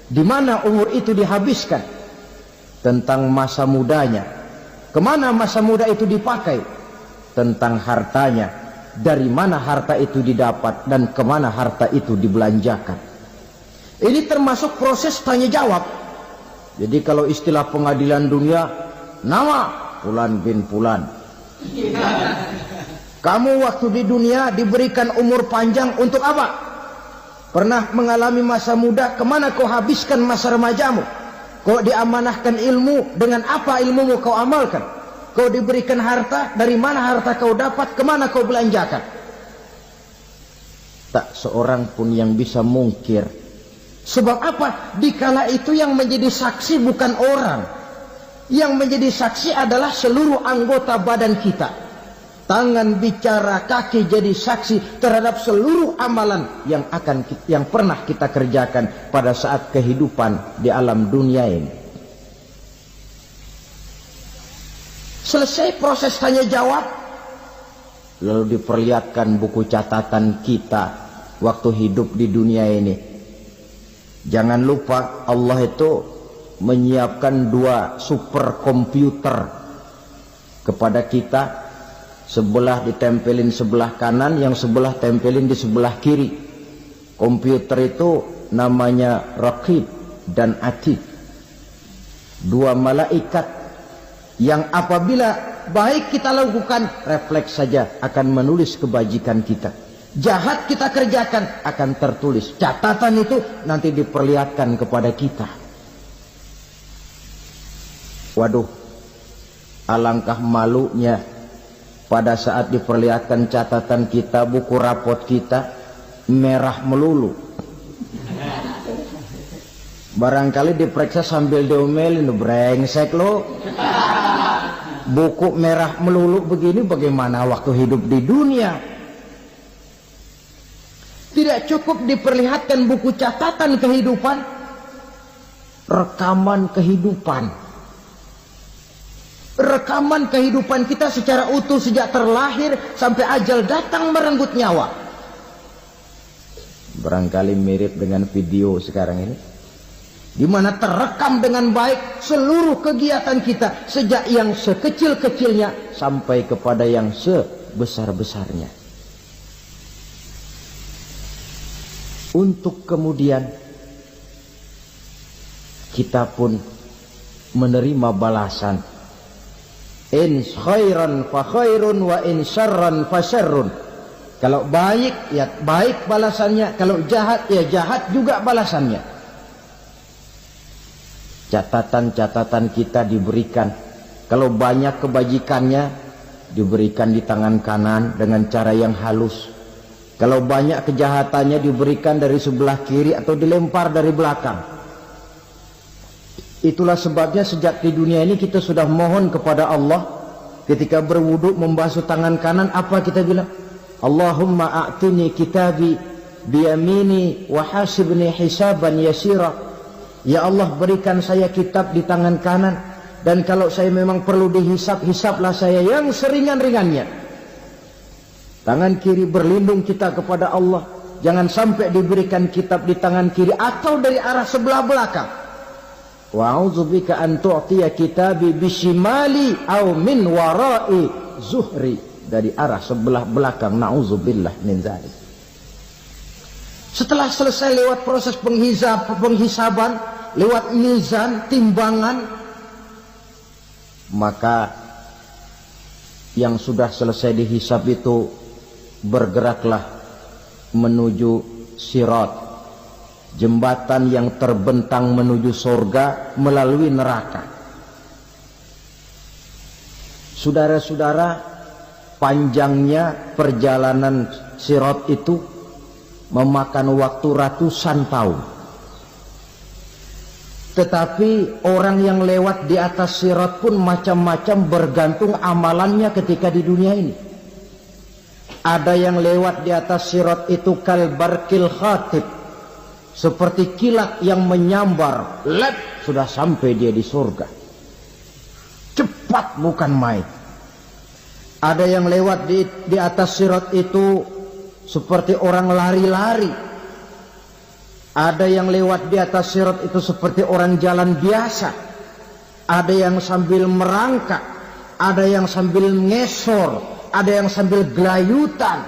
Di mana umur itu dihabiskan? Tentang masa mudanya. Kemana masa muda itu dipakai? Tentang hartanya. Dari mana harta itu didapat dan kemana harta itu dibelanjakan. Ini termasuk proses tanya jawab. Jadi kalau istilah pengadilan dunia, nama Fulan bin Fulan. Kamu waktu di dunia diberikan umur panjang untuk apa? Pernah mengalami masa muda, kemana kau habiskan masa remajamu? Kau diamanahkan ilmu, dengan apa ilmumu kau amalkan? Kau diberikan harta, dari mana harta kau dapat, kemana kau belanjakan? Tak seorang pun yang bisa mungkir. Sebab apa? Dikala itu yang menjadi saksi bukan orang. Yang menjadi saksi adalah seluruh anggota badan kita. Tangan bicara, kaki jadi saksi terhadap seluruh amalan yang pernah kita kerjakan pada saat kehidupan di alam dunia ini. Selesai proses tanya jawab, lalu diperlihatkan buku catatan kita waktu hidup di dunia ini. Jangan lupa Allah itu menyiapkan 2 superkomputer kepada kita. Sebelah ditempelin sebelah kanan, yang sebelah tempelin di sebelah kiri. Komputer itu namanya Raqib dan Atid. 2 malaikat yang apabila baik kita lakukan, refleks saja akan menulis kebajikan kita. Jahat kita kerjakan, akan tertulis. Catatan itu nanti diperlihatkan kepada kita. Waduh, alangkah malunya pada saat diperlihatkan catatan kita, buku rapot kita merah melulu. Barangkali diperiksa sambil diomelin, brengsek lo. Buku merah melulu begini, bagaimana waktu hidup di dunia? Tidak cukup diperlihatkan buku catatan kehidupan, rekaman kehidupan. Rekaman kehidupan kita secara utuh sejak terlahir sampai ajal datang merenggut nyawa. Barangkali mirip dengan video sekarang ini, di mana terekam dengan baik seluruh kegiatan kita, sejak yang sekecil-kecilnya sampai kepada yang sebesar-besarnya. Untuk kemudian kita pun menerima balasan. In khairan fa khairun wa in syarran fa syarrun. Kalau baik ya baik balasannya, kalau jahat ya jahat juga balasannya. Catatan-catatan kita diberikan. Kalau banyak kebajikannya diberikan di tangan kanan dengan cara yang halus. Kalau banyak kejahatannya diberikan dari sebelah kiri atau dilempar dari belakang. Itulah sebabnya sejak di dunia ini kita sudah mohon kepada Allah. Ketika berwudu membasuh tangan kanan, apa kita bilang? Allahumma a'tini kitabi biyamini wa hasibni hisaban yasira. Ya Allah, berikan saya kitab di tangan kanan, dan kalau saya memang perlu dihisap, hisaplah saya yang seringan-ringannya. Tangan kiri berlindung kita kepada Allah, jangan sampai diberikan kitab di tangan kiri atau dari arah sebelah belakang. Wa a'udzubika an tu'tiya kitabi bishimali aw min wara'i zuhri, dari arah sebelah belakang. Na'udzubillah min dzalik. Setelah selesai lewat proses penghisaban, lewat mizan, timbangan, maka yang sudah selesai dihisab itu bergeraklah menuju sirat, jembatan yang terbentang menuju surga melalui neraka. Saudara-saudara, panjangnya perjalanan sirat itu memakan waktu ratusan tahun. Tetapi orang yang lewat di atas sirat pun macam-macam, bergantung amalannya ketika di dunia ini. Ada yang lewat di atas sirat itu kal barqil khatib, seperti kilat yang menyambar, sudah sampai dia di surga. Cepat bukan main. Ada yang lewat di atas sirat itu seperti orang lari-lari. Ada yang lewat di atas sirat itu seperti orang jalan biasa. Ada yang sambil merangkak, ada yang sambil ngesor, ada yang sambil gelayutan,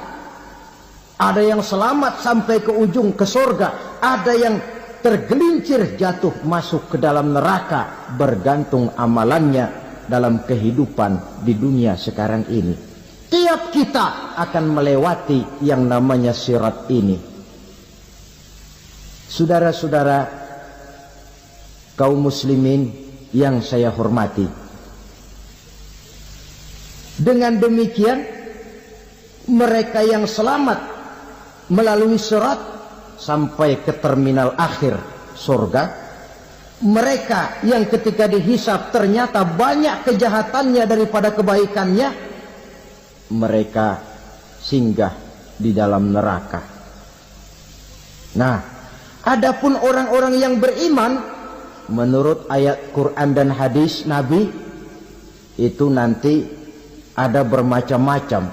ada yang selamat sampai ke ujung ke surga, ada yang tergelincir jatuh masuk ke dalam neraka, bergantung amalannya dalam kehidupan di dunia sekarang ini. Tiap kita akan melewati yang namanya sirat ini. Saudara-saudara kaum muslimin yang saya hormati, dengan demikian mereka yang selamat melalui sirat sampai ke terminal akhir surga, mereka yang ketika dihisab ternyata banyak kejahatannya daripada kebaikannya, mereka singgah di dalam neraka. Nah, adapun orang-orang yang beriman menurut ayat Quran dan hadis Nabi itu nanti ada bermacam-macam.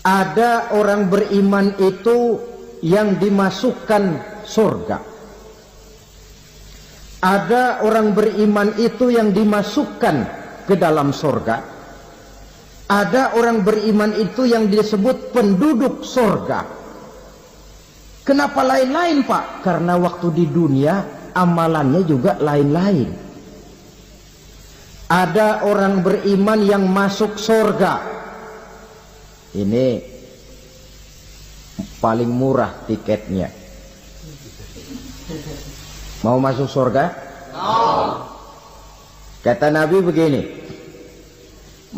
Ada orang beriman itu yang dimasukkan surga. Ada orang beriman itu yang dimasukkan ke dalam surga. Ada orang beriman itu yang disebut penduduk surga. Kenapa lain-lain, Pak? Karena waktu di dunia amalannya juga lain-lain. Ada orang beriman yang masuk surga. Ini paling murah tiketnya. Mau masuk surga? Kata Nabi begini,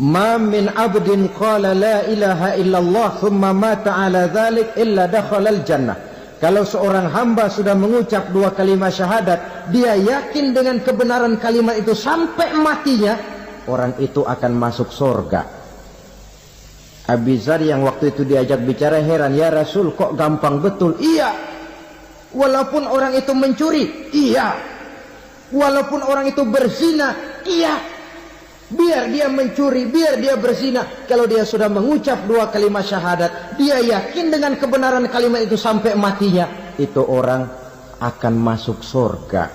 ma min abdin qala la ilaha illallah thumma mata ala dhalik illa dakhala al-jannah. Kalau seorang hamba sudah mengucap dua kalimat syahadat, dia yakin dengan kebenaran kalimat itu sampai matinya, orang itu akan masuk surga. Abi Dzar yang waktu itu diajak bicara heran, ya Rasul kok gampang betul? Iya. Walaupun orang itu mencuri, iya. Walaupun orang itu berzina, iya. Biar dia mencuri, biar dia berzina, kalau dia sudah mengucap dua kalimat syahadat, dia yakin dengan kebenaran kalimat itu sampai matinya, itu orang akan masuk surga.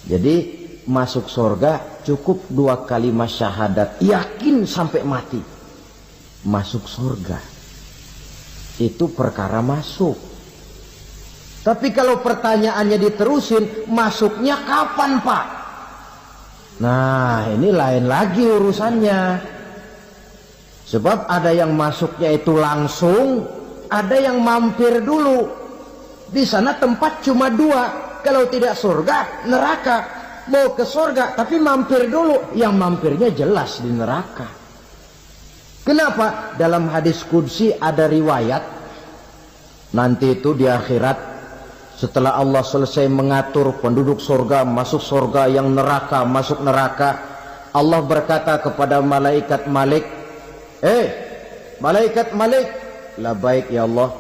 Jadi masuk surga cukup dua kalimat syahadat, yakin sampai mati, masuk surga. Itu perkara masuk. Tapi kalau pertanyaannya diterusin, masuknya kapan, Pak? Nah, ini lain lagi urusannya. Sebab ada yang masuknya itu langsung, ada yang mampir dulu. Di sana tempat cuma dua. Kalau tidak surga, neraka. Mau ke surga, tapi mampir dulu. Yang mampirnya jelas di neraka. Kenapa? Dalam hadis qudsi ada riwayat, nanti itu di akhirat, setelah Allah selesai mengatur penduduk surga masuk surga, yang neraka masuk neraka, Allah berkata kepada malaikat Malik, malaikat Malik, labaik ya Allah,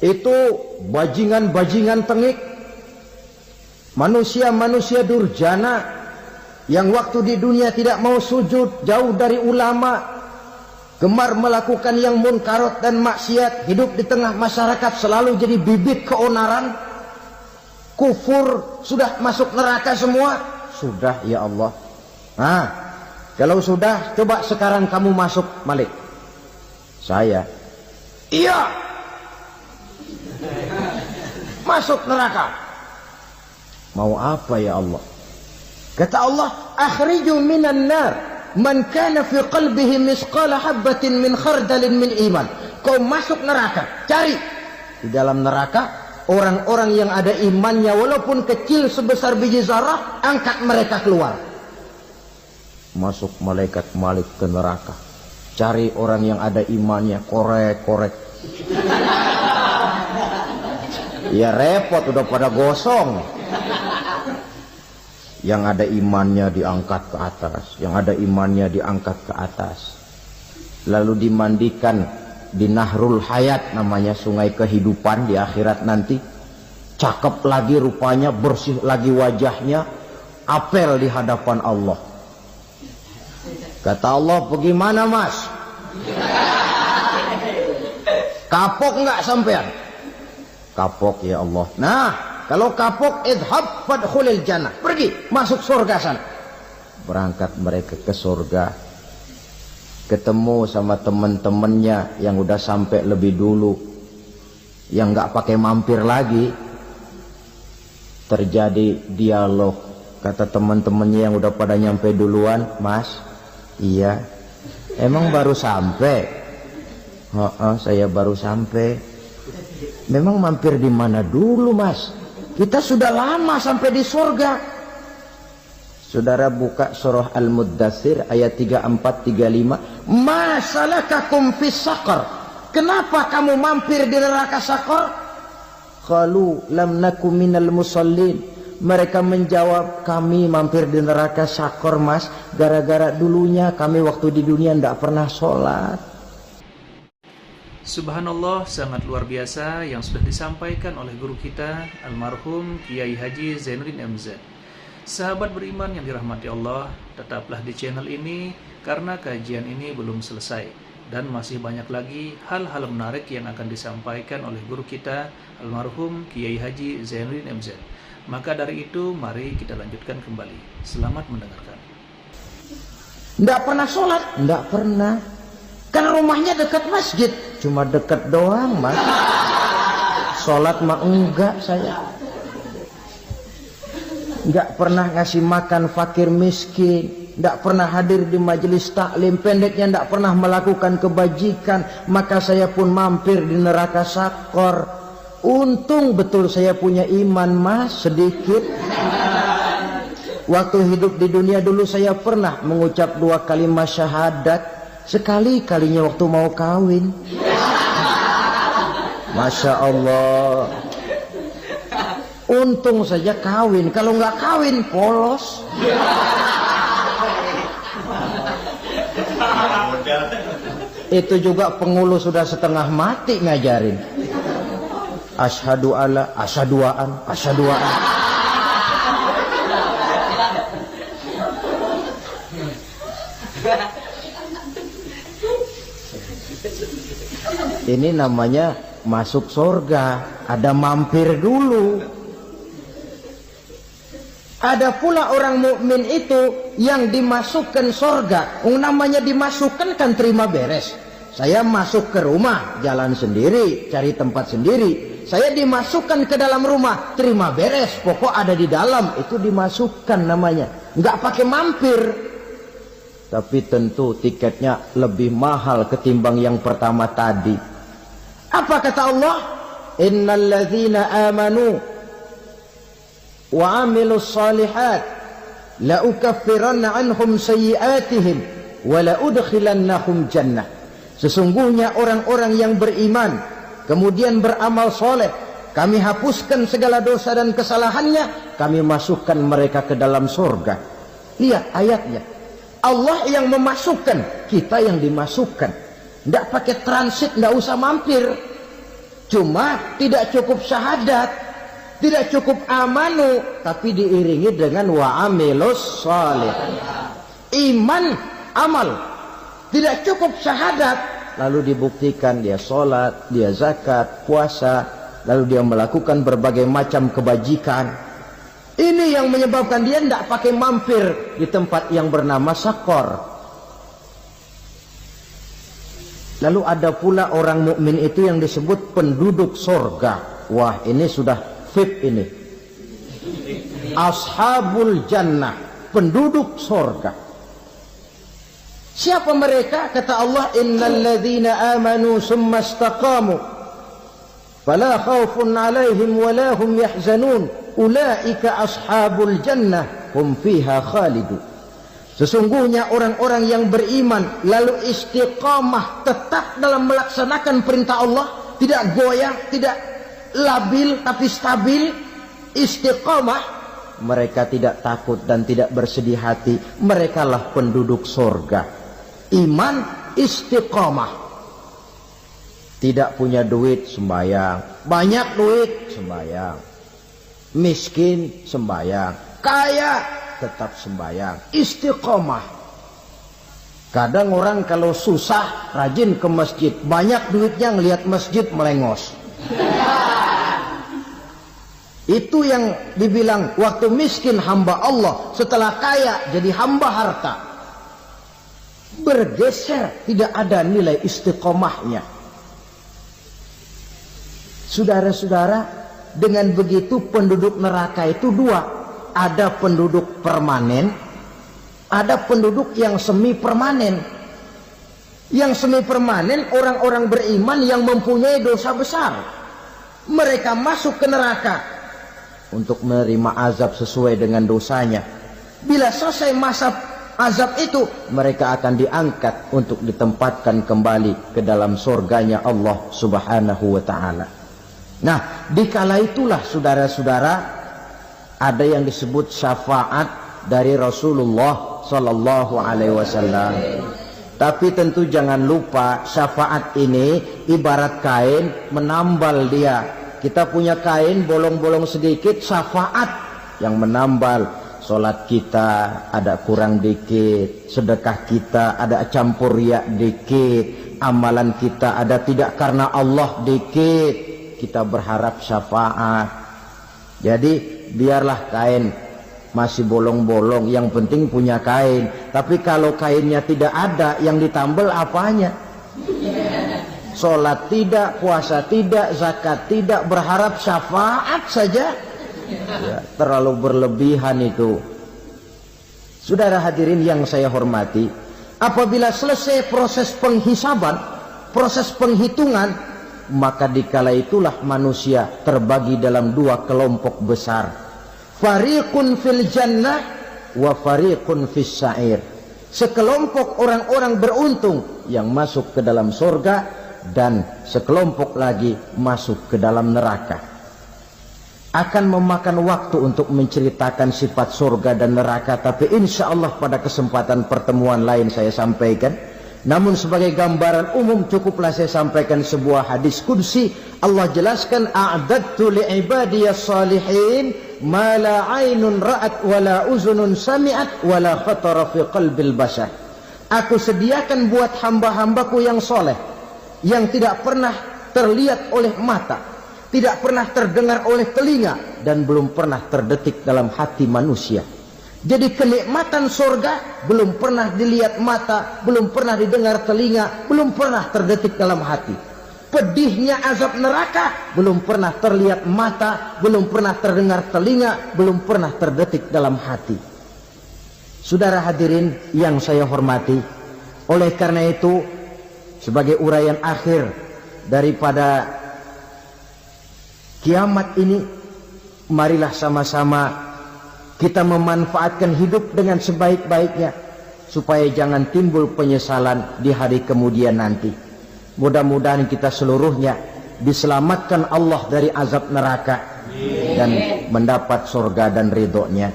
itu bajingan-bajingan tengik, manusia-manusia durjana yang waktu di dunia tidak mau sujud, jauh dari ulama, gemar melakukan yang munkarat dan maksiat, hidup di tengah masyarakat selalu jadi bibit keonaran, kufur, sudah masuk neraka semua. Sudah ya Allah. Nah, kalau sudah, coba sekarang kamu masuk, Malik. Saya, iya, masuk neraka. Mau apa ya Allah? Kata Allah, akhriju minan nar man kana fi qalbihi misqala habbatin min khardalin min iman. Kau masuk neraka, cari di dalam neraka orang-orang yang ada imannya walaupun kecil sebesar biji zarah, angkat mereka keluar. Masuk malaikat Malik ke neraka. Cari orang yang ada imannya, korek. Ya repot, udah pada gosong. Yang ada imannya diangkat ke atas, yang ada imannya diangkat ke atas. Lalu dimandikan di Nahrul Hayat, namanya sungai kehidupan di akhirat nanti. Cakep lagi rupanya, bersih lagi wajahnya, apel di hadapan Allah. Kata Allah, bagaimana mas? Kapok nggak sampean? Kapok ya Allah. Nah, kalau kapok, idhab fadkhulil jannah. Pergi, masuk surga sana. Berangkat mereka ke surga. Ketemu sama teman-temannya yang udah sampai lebih dulu. Yang nggak pakai mampir lagi. Terjadi dialog. Kata teman-temannya yang udah pada nyampe duluan, mas, iya, emang baru sampai? Saya baru sampai. Memang mampir di mana dulu mas? Kita sudah lama sampai di surga. Saudara buka surah Al-Muddathir ayat 34-35. Ma salakakum fis saqar? Kenapa kamu mampir di neraka Saqar? Qalu lam naku minal musallin. Mereka menjawab, kami mampir di neraka Saqar mas, gara-gara dulunya kami waktu di dunia tidak pernah sholat. Subhanallah, sangat luar biasa yang sudah disampaikan oleh guru kita almarhum Kiai Haji Zainuddin MZ. Sahabat beriman yang dirahmati Allah, tetaplah di channel ini karena kajian ini belum selesai dan masih banyak lagi hal-hal menarik yang akan disampaikan oleh guru kita almarhum Kiai Haji Zainuddin MZ. Maka dari itu mari kita lanjutkan kembali. Selamat mendengarkan. Tidak pernah sholat? Tidak pernah. Karena rumahnya dekat masjid. Cuma dekat doang mas. Sholat mah enggak saya. Tidak pernah ngasih makan fakir miskin. Tidak pernah hadir di majelis taklim. Pendeknya tidak pernah melakukan kebajikan. Maka saya pun mampir di neraka Saqar. Untung betul saya punya iman mas, sedikit. Waktu hidup di dunia dulu saya pernah mengucap 2 kalimat syahadat. Sekali-kalinya waktu mau kawin. Masya Allah. Untung saja kawin. Kalau nggak kawin polos. Itu juga pengulu sudah setengah mati ngajarin. Asyhadu alla, asyaduaan. Ini namanya masuk surga. Ada mampir dulu. Ada pula orang mukmin itu yang dimasukkan surga. Namanya dimasukkan kan terima beres. Saya masuk ke rumah, jalan sendiri, cari tempat sendiri. Saya dimasukkan ke dalam rumah, terima beres, pokok ada di dalam, itu dimasukkan namanya. Nggak pakai mampir. Tapi tentu tiketnya lebih mahal ketimbang yang pertama tadi. Apa kata Allah? Innal ladzina amanu wa amilus salihat la ukaffiranna anhum sayyi'atihim wa la udkhilannahum jannah. Sesungguhnya orang-orang yang beriman kemudian beramal soleh, kami hapuskan segala dosa dan kesalahannya, kami masukkan mereka ke dalam surga. Lihat ayatnya. Allah yang memasukkan, kita yang dimasukkan. Tidak pakai transit, tidak usah mampir. Cuma tidak cukup syahadat, tidak cukup amanu, tapi diiringi dengan wa'amilus salih. Iman, amal. Tidak cukup syahadat, lalu dibuktikan dia sholat, dia zakat, puasa, lalu dia melakukan berbagai macam kebajikan. Ini yang menyebabkan dia tidak pakai mampir di tempat yang bernama Saqar. Lalu ada pula orang mukmin itu yang disebut penduduk surga. Wah, ini sudah VIP ini. Ashabul jannah, penduduk surga. Siapa mereka? Kata Allah, innal ladzina amanu summa istaqamu fala khaufun 'alaihim wa la hum yahzanun ulaika ashabul jannah hum fiha khalidun. Sesungguhnya orang-orang yang beriman lalu istiqamah tetap dalam melaksanakan perintah Allah, tidak goyah, tidak labil tapi stabil, istiqamah, mereka tidak takut dan tidak bersedih hati. Merekalah penduduk surga. Iman, istiqamah. Tidak punya duit, sembahyang. Banyak duit, sembahyang. Miskin, sembahyang. Kaya, tetap sembahyang. Istiqamah. Kadang orang kalau susah rajin ke masjid, banyak duitnya ngelihat masjid melengos. Itu yang dibilang waktu miskin hamba Allah, setelah kaya jadi hamba harta. Bergeser, tidak ada nilai istiqomahnya. Saudara-saudara, dengan begitu penduduk neraka itu dua. Ada penduduk permanen, ada penduduk yang semi permanen. Yang semi permanen orang-orang beriman yang mempunyai dosa besar. Mereka masuk ke neraka untuk menerima azab sesuai dengan dosanya. Bila selesai masa azab itu, mereka akan diangkat untuk ditempatkan kembali ke dalam surganya Allah Subhanahu wa ta'ala. Nah, dikala itulah saudara-saudara, ada yang disebut syafaat dari Rasulullah Sallallahu Alaihi Wasallam. Tapi tentu jangan lupa, syafaat ini ibarat kain menambal dia. Kita punya kain bolong-bolong sedikit, syafaat yang menambal. Solat kita ada kurang dikit, sedekah kita ada campur riak dikit, amalan kita ada tidak karena Allah dikit, kita berharap syafaat. Jadi biarlah kain masih bolong-bolong, yang penting punya kain. Tapi kalau kainnya tidak ada, yang ditambal apanya? Sholat tidak, puasa tidak, zakat tidak, berharap syafaat saja, ya, terlalu berlebihan itu. Saudara hadirin yang saya hormati, apabila selesai proses penghisaban, proses penghitungan, maka dikala itulah manusia terbagi dalam dua kelompok besar. Fariqun fil jannah wa fariqun fis sa'ir. Sekelompok orang-orang beruntung yang masuk ke dalam surga, dan sekelompok lagi masuk ke dalam neraka. Akan memakan waktu untuk menceritakan sifat surga dan neraka, tapi insya Allah pada kesempatan pertemuan lain saya sampaikan. Namun sebagai gambaran umum cukuplah saya sampaikan sebuah hadis qudsi. Allah jelaskan, a'dadtu li'ibadiyas salihin ma la aynun ra'at wa la uzunun sami'at wa la khatara fi qalbil bashar. Aku sediakan buat hamba-hambaku yang soleh, yang tidak pernah terlihat oleh mata, tidak pernah terdengar oleh telinga, dan belum pernah terdetik dalam hati manusia. Jadi kenikmatan surga belum pernah dilihat mata, belum pernah didengar telinga, belum pernah terdetik dalam hati. Pedihnya azab neraka belum pernah terlihat mata, belum pernah terdengar telinga, belum pernah terdetik dalam hati. Saudara hadirin yang saya hormati, oleh karena itu, sebagai uraian akhir daripada kiamat ini, marilah sama-sama kita memanfaatkan hidup dengan sebaik-baiknya, supaya jangan timbul penyesalan di hari kemudian nanti. Mudah-mudahan kita seluruhnya diselamatkan Allah dari azab neraka dan mendapat surga dan ridhonya.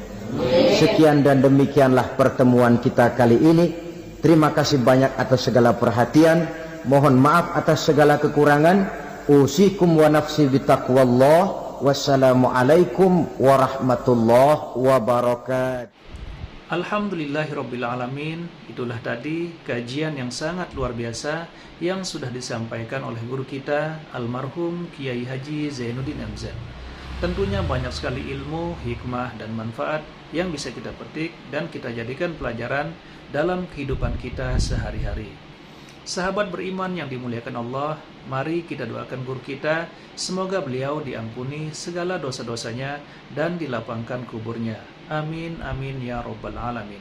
Sekian dan demikianlah pertemuan kita kali ini. Terima kasih banyak atas segala perhatian. Mohon maaf atas segala kekurangan. Usikum wa nafsi bitaqwallah. Wassalamualaikum warahmatullahi wabarakatuh. Alhamdulillahirrabbilalamin. Itulah tadi kajian yang sangat luar biasa yang sudah disampaikan oleh guru kita almarhum Kiai Haji Zainuddin MZ. Tentunya banyak sekali ilmu, hikmah, dan manfaat yang bisa kita petik dan kita jadikan pelajaran dalam kehidupan kita sehari-hari. Sahabat beriman yang dimuliakan Allah, mari kita doakan guru kita, semoga beliau diampuni segala dosa-dosanya dan dilapangkan kuburnya. Amin, amin, ya Rabbal Alamin.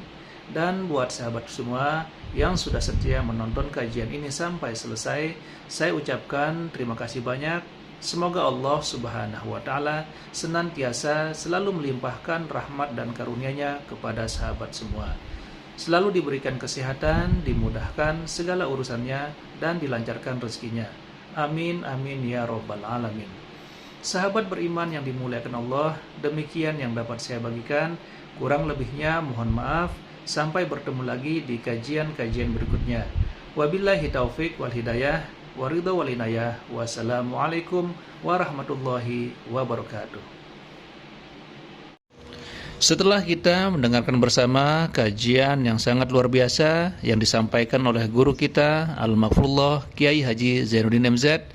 Dan buat sahabat semua yang sudah setia menonton kajian ini sampai selesai, saya ucapkan terima kasih banyak. Semoga Allah Subhanahu wa Ta'ala senantiasa selalu melimpahkan rahmat dan karunia-Nya kepada sahabat semua. selalu diberikan kesehatan, dimudahkan segala urusannya, dan dilancarkan rezekinya. Amin, amin ya robbal alamin. Sahabat beriman yang dimuliakan Allah, demikian yang dapat saya bagikan. Kurang lebihnya mohon maaf. Sampai bertemu lagi di kajian-kajian berikutnya. Wabillahi taufik wal hidayah, waridha wal inayah. Wassalamualaikum warahmatullahi wabarakatuh. Setelah kita mendengarkan bersama kajian yang sangat luar biasa yang disampaikan oleh guru kita Al-Maghfurullah Kiai Haji Zainuddin MZ,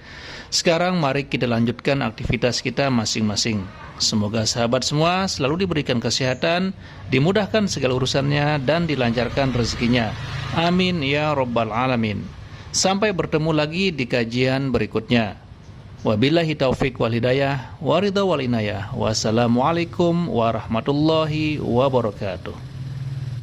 sekarang mari kita lanjutkan aktivitas kita masing-masing. Semoga sahabat semua selalu diberikan kesehatan, dimudahkan segala urusannya, dan dilancarkan rezekinya. Amin ya robbal alamin. Sampai bertemu lagi di kajian berikutnya. Wabillahi taufik wal hidayah, waridha wal inayah. Wassalamualaikum warahmatullahi wabarakatuh.